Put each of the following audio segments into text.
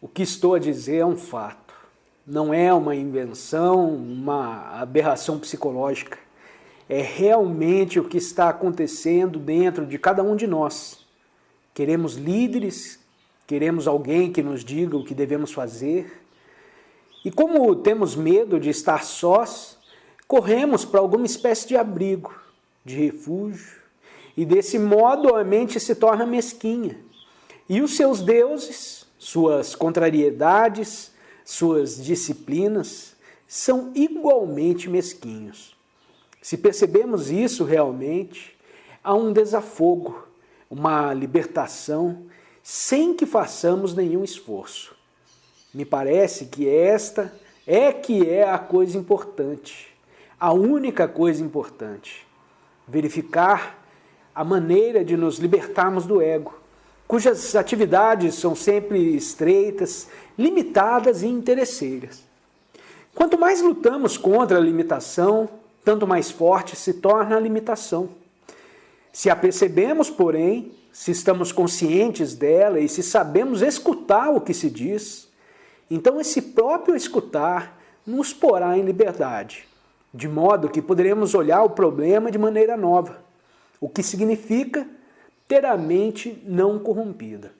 O que estou a dizer é um fato. Não é uma invenção, uma aberração psicológica. É realmente o que está acontecendo dentro de cada um de nós. Queremos líderes, queremos alguém que nos diga o que devemos fazer. E como temos medo de estar sós, corremos para alguma espécie de abrigo, de refúgio. E desse modo a mente se torna mesquinha. E os seus deuses, suas contrariedades, suas disciplinas, são igualmente mesquinhos. Se percebemos isso realmente, há um desafogo, uma libertação, sem que façamos nenhum esforço. Me parece que esta é a coisa importante, a única coisa importante. Verificar a maneira de nos libertarmos do ego, cujas atividades são sempre estreitas, limitadas e interesseiras. Quanto mais lutamos contra a limitação, tanto mais forte se torna a limitação. Se a percebemos, porém, se estamos conscientes dela e se sabemos escutar o que se diz, então esse próprio escutar nos porá em liberdade, de modo que poderemos olhar o problema de maneira nova, o que significa ter a mente não corrompida.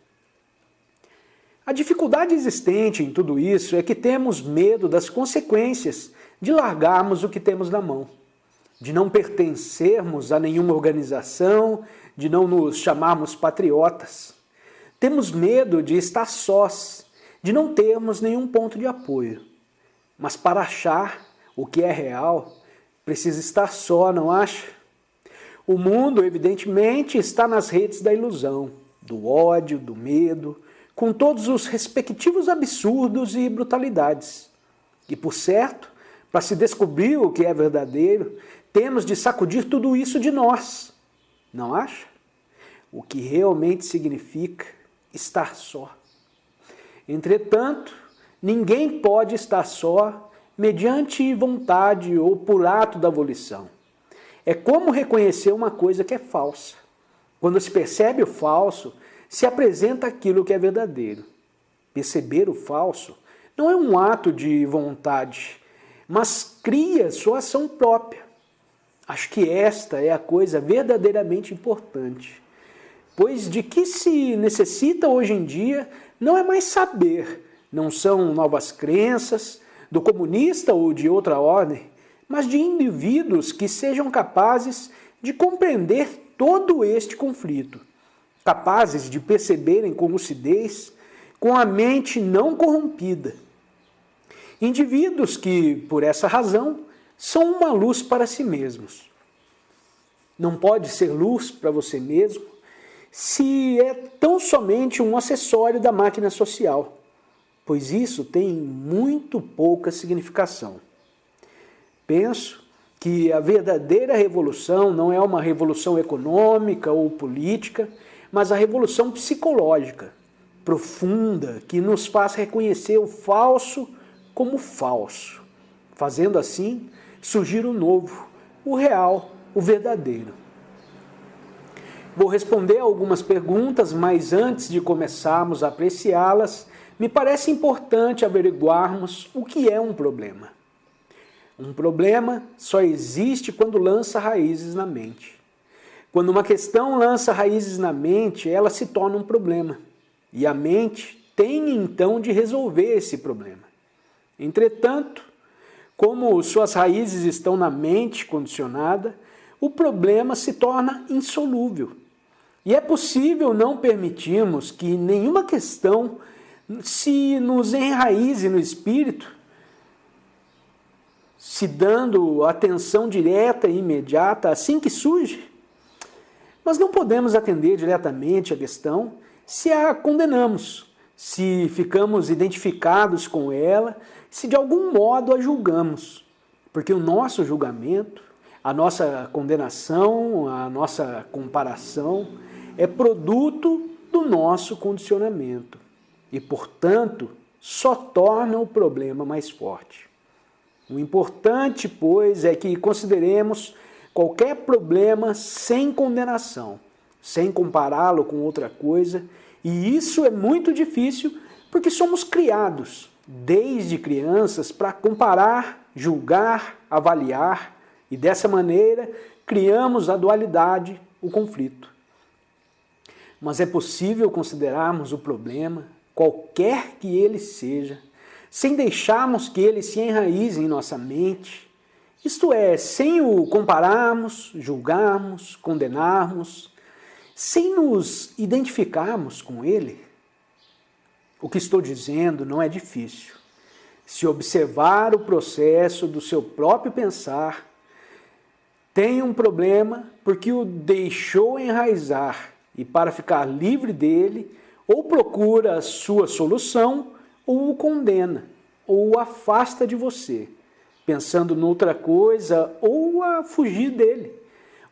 A dificuldade existente em tudo isso é que temos medo das consequências de largarmos o que temos na mão, de não pertencermos a nenhuma organização, de não nos chamarmos patriotas. Temos medo de estar sós, de não termos nenhum ponto de apoio. Mas para achar o que é real, precisa estar só, não acha? O mundo, evidentemente, está nas redes da ilusão, do ódio, do medo, com todos os respectivos absurdos e brutalidades. E, por certo, para se descobrir o que é verdadeiro, temos de sacudir tudo isso de nós, não acha? O que realmente significa estar só. Entretanto, ninguém pode estar só mediante vontade ou por ato da volição. É como reconhecer uma coisa que é falsa. Quando se percebe o falso, se apresenta aquilo que é verdadeiro. Perceber o falso não é um ato de vontade, mas cria sua ação própria. Acho que esta é a coisa verdadeiramente importante, pois de que se necessita hoje em dia não é mais saber, não são novas crenças, do comunista ou de outra ordem, mas de indivíduos que sejam capazes de compreender todo este conflito, capazes de perceberem com lucidez, com a mente não corrompida. Indivíduos que, por essa razão, são uma luz para si mesmos. Não pode ser luz para você mesmo se é tão somente um acessório da máquina social, pois isso tem muito pouca significação. Penso que a verdadeira revolução não é uma revolução econômica ou política, mas a revolução psicológica, profunda, que nos faz reconhecer o falso como falso, fazendo assim surgir o novo, o real, o verdadeiro. Vou responder algumas perguntas, mas antes de começarmos a apreciá-las, me parece importante averiguarmos o que é um problema. Um problema só existe quando lança raízes na mente. Quando uma questão lança raízes na mente, ela se torna um problema. E a mente tem então de resolver esse problema. Entretanto, como suas raízes estão na mente condicionada, o problema se torna insolúvel. E é possível não permitirmos que nenhuma questão se nos enraize no espírito, se dando atenção direta e imediata assim que surge. Mas não podemos atender diretamente a questão se a condenamos, se ficamos identificados com ela, se de algum modo a julgamos. Porque o nosso julgamento, a nossa condenação, a nossa comparação é produto do nosso condicionamento e, portanto, só torna o problema mais forte. O importante, pois, é que consideremos qualquer problema sem condenação, sem compará-lo com outra coisa E isso é muito difícil porque somos criados, desde crianças, para comparar, julgar, avaliar, e dessa maneira criamos a dualidade, o conflito. Mas é possível considerarmos o problema, qualquer que ele seja, sem deixarmos que ele se enraize em nossa mente, isto é, sem o compararmos, julgarmos, condenarmos, sem nos identificarmos com ele. O que estou dizendo não é difícil. Se observar o processo do seu próprio pensar, tem um problema porque o deixou enraizar e para ficar livre dele, ou procura a sua solução, ou o condena, ou o afasta de você, pensando noutra coisa, ou a fugir dele,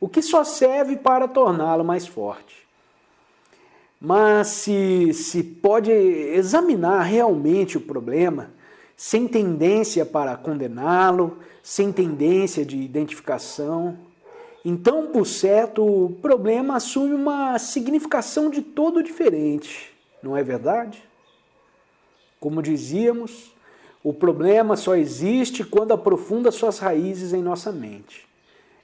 o que só serve para torná-lo mais forte. Mas se pode examinar realmente o problema, sem tendência para condená-lo, sem tendência de identificação, então, por certo, o problema assume uma significação de todo diferente, não é verdade? Como dizíamos, o problema só existe quando aprofunda suas raízes em nossa mente.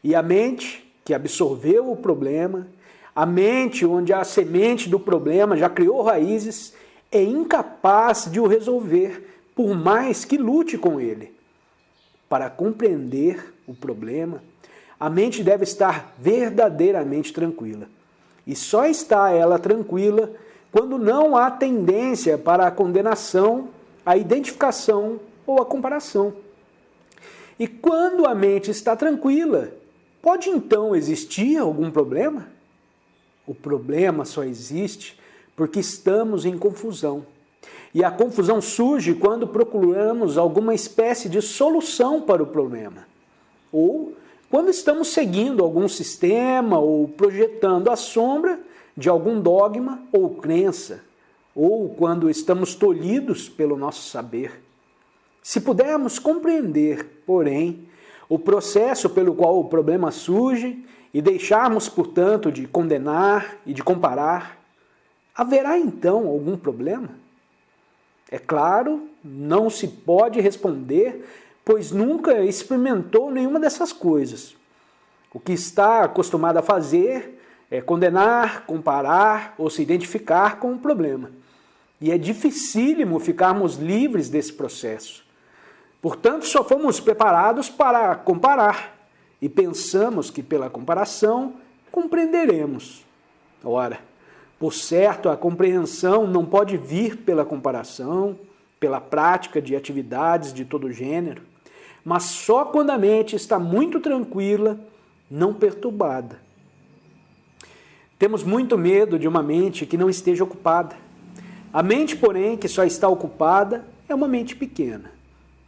E a mente, que absorveu o problema, a mente onde a semente do problema já criou raízes, é incapaz de o resolver, por mais que lute com ele. Para compreender o problema, a mente deve estar verdadeiramente tranquila. E só está ela tranquila quando não há tendência para a condenação, a identificação ou a comparação. E quando a mente está tranquila, pode então existir algum problema? O problema só existe porque estamos em confusão. E a confusão surge quando procuramos alguma espécie de solução para o problema. Ou quando estamos seguindo algum sistema ou projetando a sombra de algum dogma ou crença, ou quando estamos tolhidos pelo nosso saber. Se pudermos compreender, porém, o processo pelo qual o problema surge e deixarmos, portanto, de condenar e de comparar, haverá então algum problema? É claro, não se pode responder, pois nunca experimentou nenhuma dessas coisas. O que está acostumado a fazer é condenar, comparar ou se identificar com o problema. E é dificílimo ficarmos livres desse processo. Portanto, só fomos preparados para comparar e pensamos que pela comparação compreenderemos. Ora, por certo, a compreensão não pode vir pela comparação, pela prática de atividades de todo gênero, mas só quando a mente está muito tranquila, não perturbada. Temos muito medo de uma mente que não esteja ocupada. A mente, porém, que só está ocupada é uma mente pequena.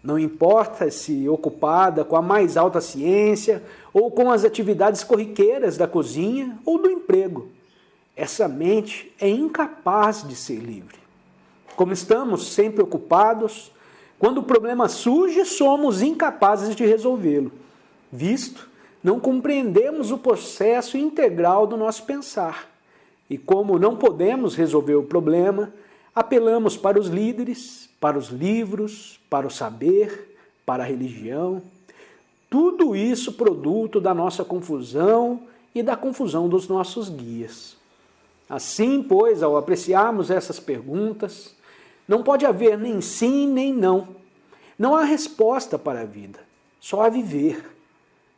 Não importa se ocupada com a mais alta ciência ou com as atividades corriqueiras da cozinha ou do emprego. Essa mente é incapaz de ser livre. Como estamos sempre ocupados, quando o problema surge, somos incapazes de resolvê-lo, visto não compreendemos o processo integral do nosso pensar. E como não podemos resolver o problema, apelamos para os líderes, para os livros, para o saber, para a religião. Tudo isso produto da nossa confusão e da confusão dos nossos guias. Assim, pois, ao apreciarmos essas perguntas, não pode haver nem sim nem não. Não há resposta para a vida, só há viver.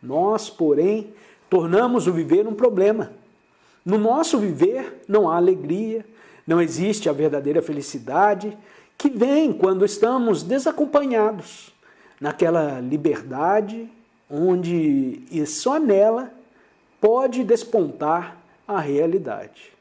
Nós, porém, tornamos o viver um problema. No nosso viver não há alegria, não existe a verdadeira felicidade que vem quando estamos desacompanhados, naquela liberdade onde e só nela pode despontar a realidade.